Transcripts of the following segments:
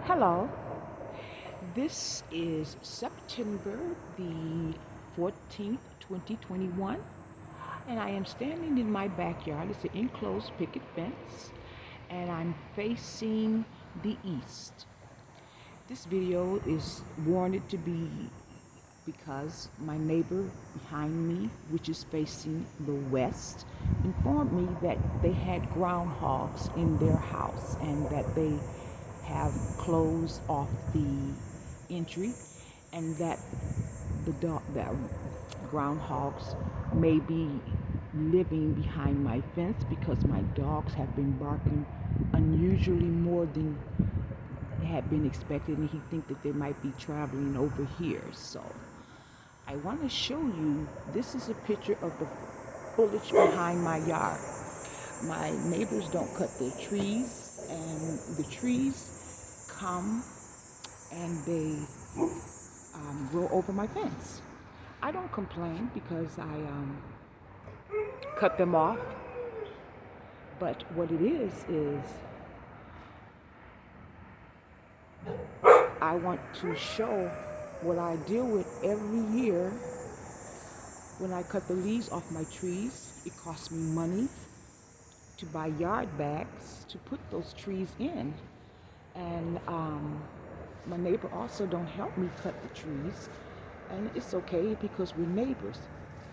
Hello, this is September the 14th, 2021, and I am standing in my backyard. It's an enclosed picket fence, and I'm facing the east. This video is warranted to be because my neighbor behind me, which is facing the west, informed me that they had groundhogs in their house and that they have closed off the entry, and that that groundhogs may be living behind my fence because my dogs have been barking unusually more than had been expected, and he think that they might be traveling over here. So I want to show you, this is a picture of the foliage behind my yard. My neighbors don't cut their trees, and the trees come and they grow over my fence. I don't complain because I cut them off, but what it is I want to show what I deal with every year. When I cut the leaves off my trees, it costs me money to buy yard bags to put those trees in. And my neighbor also don't help me cut the trees, and it's okay because we're neighbors.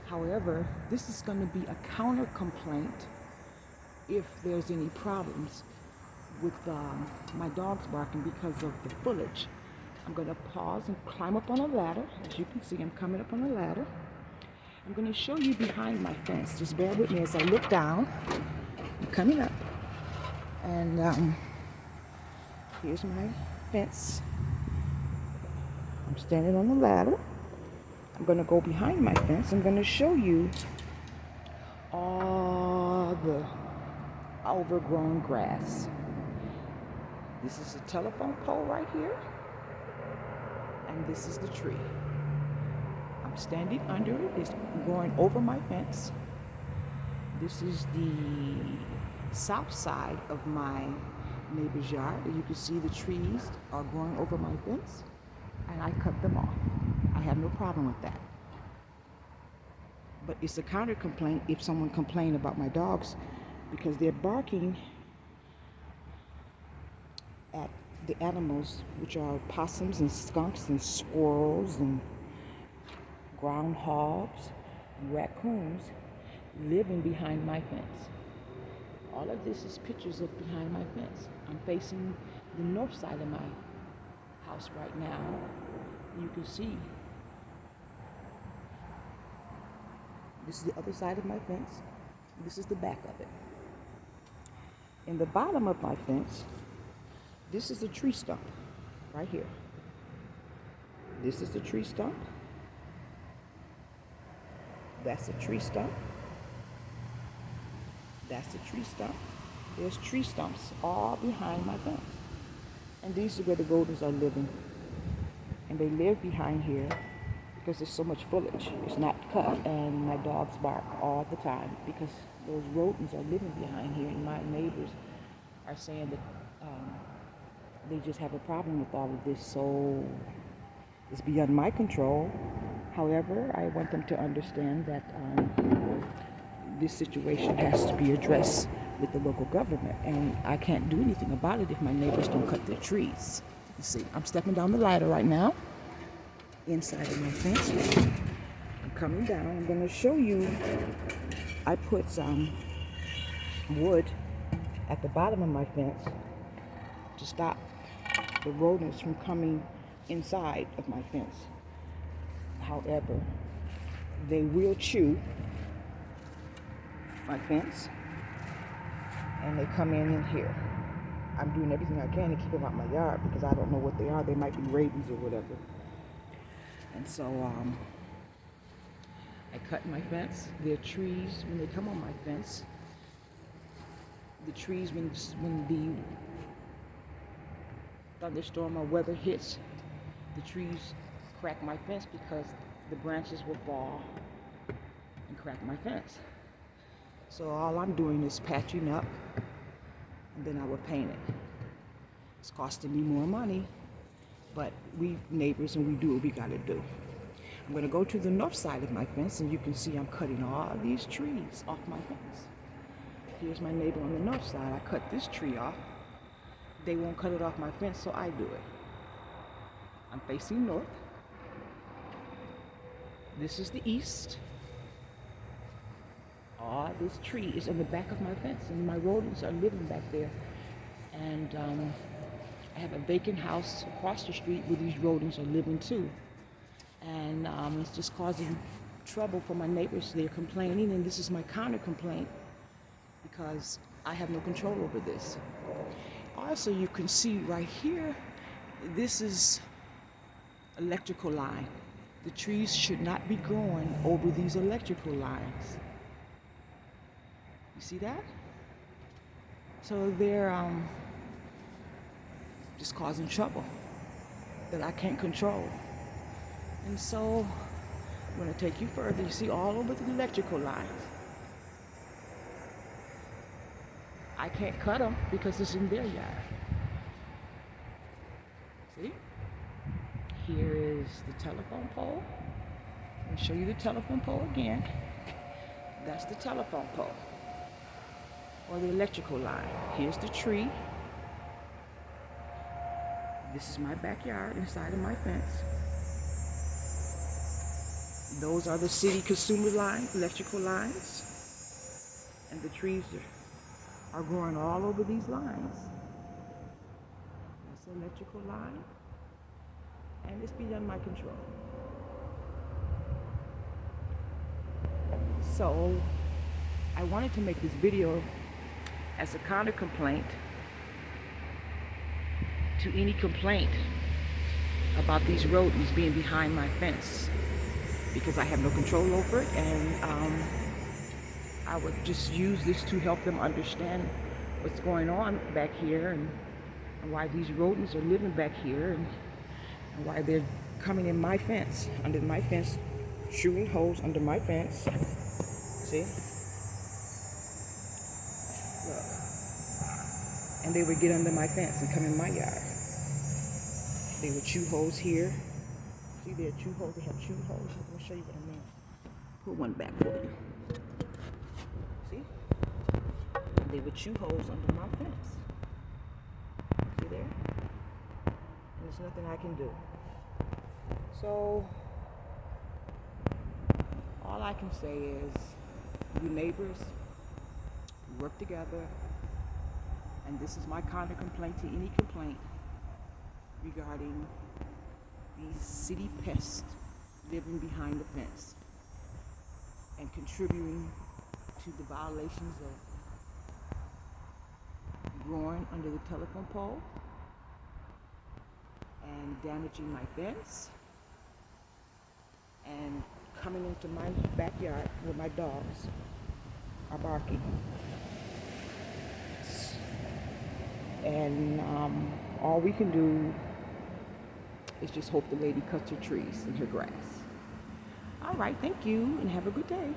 However, this is going to be a counter complaint if there's any problems with my dogs barking because of the foliage. I'm going to pause and climb up on a ladder. As you can see, I'm coming up on a ladder. I'm going to show you behind my fence. Just bear with me as I look down. I'm coming up. And here's my fence. I'm standing on the ladder. I'm going to go behind my fence. I'm going to show you all the overgrown grass. This is a telephone pole right here. And this is the tree. I'm standing under it. It's going over my fence. This is the south side of my neighbor's yard. You can see the trees are growing over my fence, and I cut them off. I have no problem with that. But it's a counter complaint if someone complains about my dogs because they're barking at the animals, which are possums and skunks and squirrels and groundhogs and raccoons living behind my fence. All of this is pictures of behind my fence. I'm facing the north side of my house right now. You can see this is the other side of my fence. This is the back of it. In the bottom of my fence, this is a tree stump right here. This is a tree stump. That's a tree stump. That's a tree stump. There's tree stumps all behind my fence. And these are where the rodents are living. And they live behind here because there's so much foliage. It's not cut, and my dogs bark all the time because those rodents are living behind here, and my neighbors are saying that they just have a problem with all of this, so it's beyond my control. However, I want them to understand that this situation has to be addressed with the local government, and I can't do anything about it if my neighbors don't cut their trees. You see, I'm stepping down the ladder right now, inside of my fence. I'm coming down. I'm going to show you, I put some wood at the bottom of my fence to stop the rodents from coming inside of my fence. However, they will chew my fence, and they come in here. I'm doing everything I can to keep them out my yard because I don't know what they are. They might be rabies or whatever. And so I cut my fence. There are trees when they come on my fence. The trees, when the thunderstorm or weather hits, the trees crack my fence because the branches will fall and crack my fence. So all I'm doing is patching up, and then I will paint it. It's costing me more money, but we neighbors and we do what we gotta do. I'm going to go to the north side of my fence, and you can see I'm cutting all these trees off my fence. Here's my neighbor on the north side. I cut this tree off. They won't cut it off my fence, so I do it. I'm facing north. This is the east. This tree is in the back of my fence, and my rodents are living back there. And I have a vacant house across the street where these rodents are living too. And it's just causing trouble for my neighbors. They're complaining, and this is my counter complaint because I have no control over this. Also, you can see right here, this is electrical line. The trees should not be growing over these electrical lines. You see that? So they're just causing trouble that I can't control. And so I'm going to take you further. You see all over the electrical lines. I can't cut them because it's in their yard. See? Here is the telephone pole. I'll show you the telephone pole again. That's the telephone pole, or the electrical line. Here's the tree. This is my backyard inside of my fence. Those are the city consumer lines, electrical lines. And the trees are growing all over these lines. That's the electrical line. And it's beyond my control. So I wanted to make this video as a counter complaint to any complaint about these rodents being behind my fence, because I have no control over it, and I would just use this to help them understand what's going on back here, and why these rodents are living back here, and why they're coming in my fence, under my fence, shooting holes under my fence. See? Look. And they would get under my fence and come in my yard. They would chew holes here. See, there are chew holes. They have chew holes. I'm going to show you what I mean. Put one back for you. See? And they would chew holes under my fence. See there? And there's nothing I can do. So, all I can say is, you neighbors, work together. And this is my counter complaint to any complaint regarding these city pests living behind the fence and contributing to the violations of growing under the telephone pole and damaging my fence and coming into my backyard where my dogs are barking. And all we can do is just hope the lady cuts her trees and her grass. All right, thank you, and have a good day.